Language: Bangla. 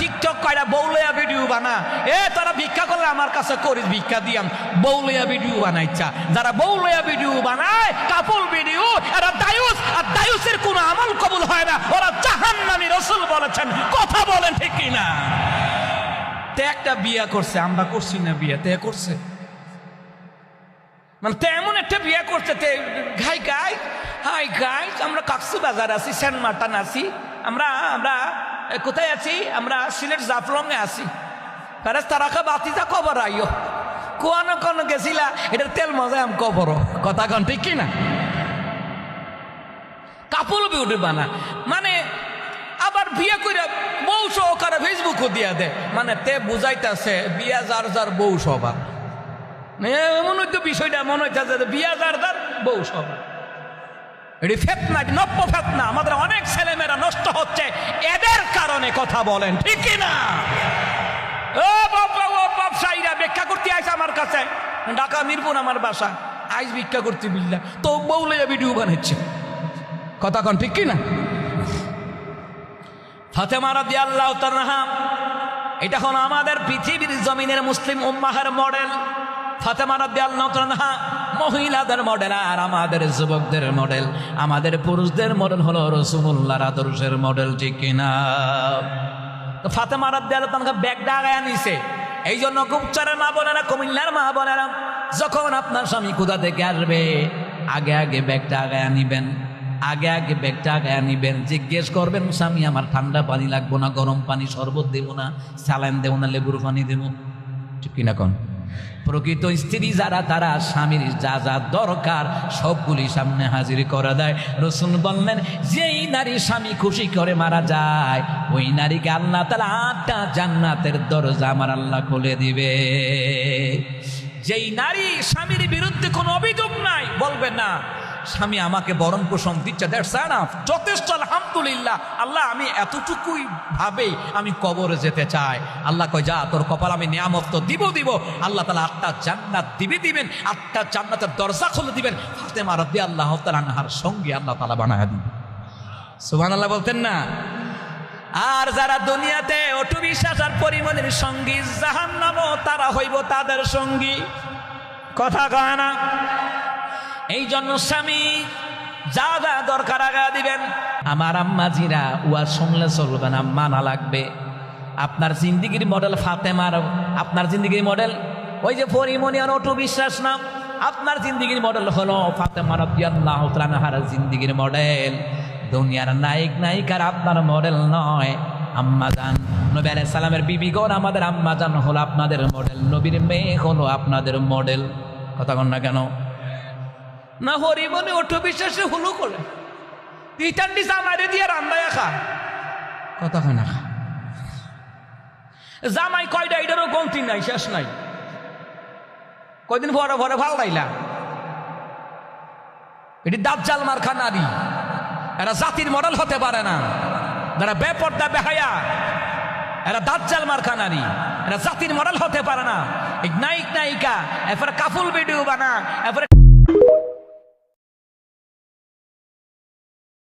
টিকটক কয়টা বউলিয়া ভিডিও বানা, তারা ভিক্ষা করলে আমার কাছে করিস, ভিক্ষা দিয়াম। বউলিয়া ভিডিও বানাইছা, যারা বউলিয়া ভিডিও বানায়, কাপড় ভিডিও, এরা দায়ুস, আর দায়ুসের কোনো আমল কবুল হয় না, ওরা জাহান্নামী। রাসূল বলেছেন, কথা বলেন ঠিক কিনা? তে একটা বিয়া করছে, আমরা করছি না বিয়া, তে করছে, মানে তেমন একটা বিয়ে করছে। তে ঘাই গাই হাই গাই, আমরা কক্সবাজার আছি, সেন্ট মার্টিন আছি, আমরা আমরা কোথায় আছি, আমরা সিলেট জাফলংয়ে আছি। তারাকা বাতিজা কবর আইও, কোন কোন গেছিলা, এটার তেল মজায় আম কবর, কথা কন ঠিক কিনা? কাপড় বিউটি বানা, মানে আবার বিয়ে করে বউ সহকারে ফেসবুকও দিয়া দে, মানে তে বুঝাইতেছে বিয়া যার যার বউ সবার। এমন হইতো বিষয়টা মনে হইতেছে বিয়া যার যার বউ সবার। এটি ফেতনা, এটি নব্য ফেতনা। আমাদের অনেক ছেলেমেয়েরা নষ্ট হচ্ছে এদের কারণে, কথা বলেন ঠিক কিনা? ও বাবা, ও ব্যবসায়ীরা ভিক্ষা করতে আইসে আমার কাছে, ঢাকা মিরপুর আমার বাসা, আইস ভিক্ষা করতে বিল্লা, তো বউ লইয়া ভিডিও বানাচ্ছে, কথা কন ঠিক কিনা? ফাতেমা রাদিয়াল্লাহু তাআলা, এটা হলো আমাদের পৃথিবীর জমিনের মুসলিম উম্মাহের মডেল। ফাতেমা রাদিয়াল্লাহু তাআলা মহিলাদের মডেল, আর আমাদের যুবকদের মডেল, আমাদের পুরুষদের মডেল হলো রাসূলুল্লাহর আদর্শের মডেল, ঠিক কিনা? তো ফাতেমা রাদিয়াল্লাহু তাআলা ব্যাগ ডাগায় নিছে। এই জন্য গুপচারের মা বোনেরা, কুমিল্লার মা বোনেরা, যখন আপনার স্বামী কোথা থেকে আসবে, আগে আগে ব্যাগটা আগায় নিবেন, আগে আগে ব্যাগটা আগায় নিবেন। জিজ্ঞেস করবেন, স্বামী আমার ঠান্ডা পানি লাগবো না, গরম পানি, শরবত দেবো না, স্যালাইন দেবো না, লেবুর পানি দেবো, ঠিক কিনা কোন? প্রকৃত স্ত্রী যারা, তারা স্বামীর যা যা দরকার সবগুলি সামনে হাজির করে দেয়। রাসূল বললেন, যেই নারী স্বামী খুশি করে মারা যায়, ওই নারীকে আল্লাহ তাআলা 8টা জান্নাতের দরজা আমার আল্লাহ খুলে দিবে। যেই নারী স্বামীর বিরুদ্ধে কোনো অভিযোগ নাই, বলবে না স্বামী আমাকে বরণ পোষণ দিচ্ছে, দ্যাটস এনাফ, যথেষ্ট, আলহামদুলিল্লাহ, আল্লাহ আমি এতটুকুই ভাবে আমি কবরে যেতে চাই। আল্লাহ কয়, যা তোর কপাল আমি নিয়ামত তো দিব। আল্লাহ তাআলা 8টা জান্নাত দিবেন, 8টা জান্নাতের দরজা খুলে দিবেন। ফাতেমা রাদিয়াল্লাহু তাআলা আনহার সঙ্গে আল্লাহ তাআলা বানায় দিবেন। সুবহানাল্লাহ বলতেন না? আর যারা দুনিয়াতে অটু বিশ্বাস আর পরিমণের সঙ্গী, জাহান্নামও তারা হইব তাদের সঙ্গী, কথা কয় না? এই জন্য স্বামী যা যা দরকার আগা দিবেন। আমার আম্মাজিরা ওয়া শুনলে চলবে না, মানা লাগবে। আপনার জিন্দিগির মডেল ফাতেমার, আপনার জিন্দিগির মডেল ওই যে পরিমণি আর অটু বিশ্বাস না, আপনার জিন্দিগির মডেল হলো ফাতেমা রাদিয়াল্লাহু তাআলা আনহার জিন্দিগির মডেল। দুনিয়ার নায়ক নায়িকার আপনার মডেল নয়। আম্মাজান নবী আলাইহিস সালামের বিবিগণ, আমাদের আম্মাজান হলো আপনাদের মডেল, নবীর মেয়ে হলো আপনাদের মডেল, কথা কন না কেন? না হরিমনে অটু বিশ্বাসে হুলু করে ইটান্ডি জামাইরে দিয়ে রান্নায় খা, কথা কয় না? জামাই কয়টা, এটারও গন্তি নাই, শেষ নাই। কয়দিন পরে পরে ভাল লাইলা, এটি দাজ্জাল মার্কা নারী, এরা জাতির মডেল হতে পারে না। যারা বেপর্দা বেহায়া, এরা দাজ্জাল মার্কা নারী, এরা জাতির মডেল হতে পারে না। এক নায়িক নায়িকা, এরপরে কাফুল ভিডিও বানা, এরপরে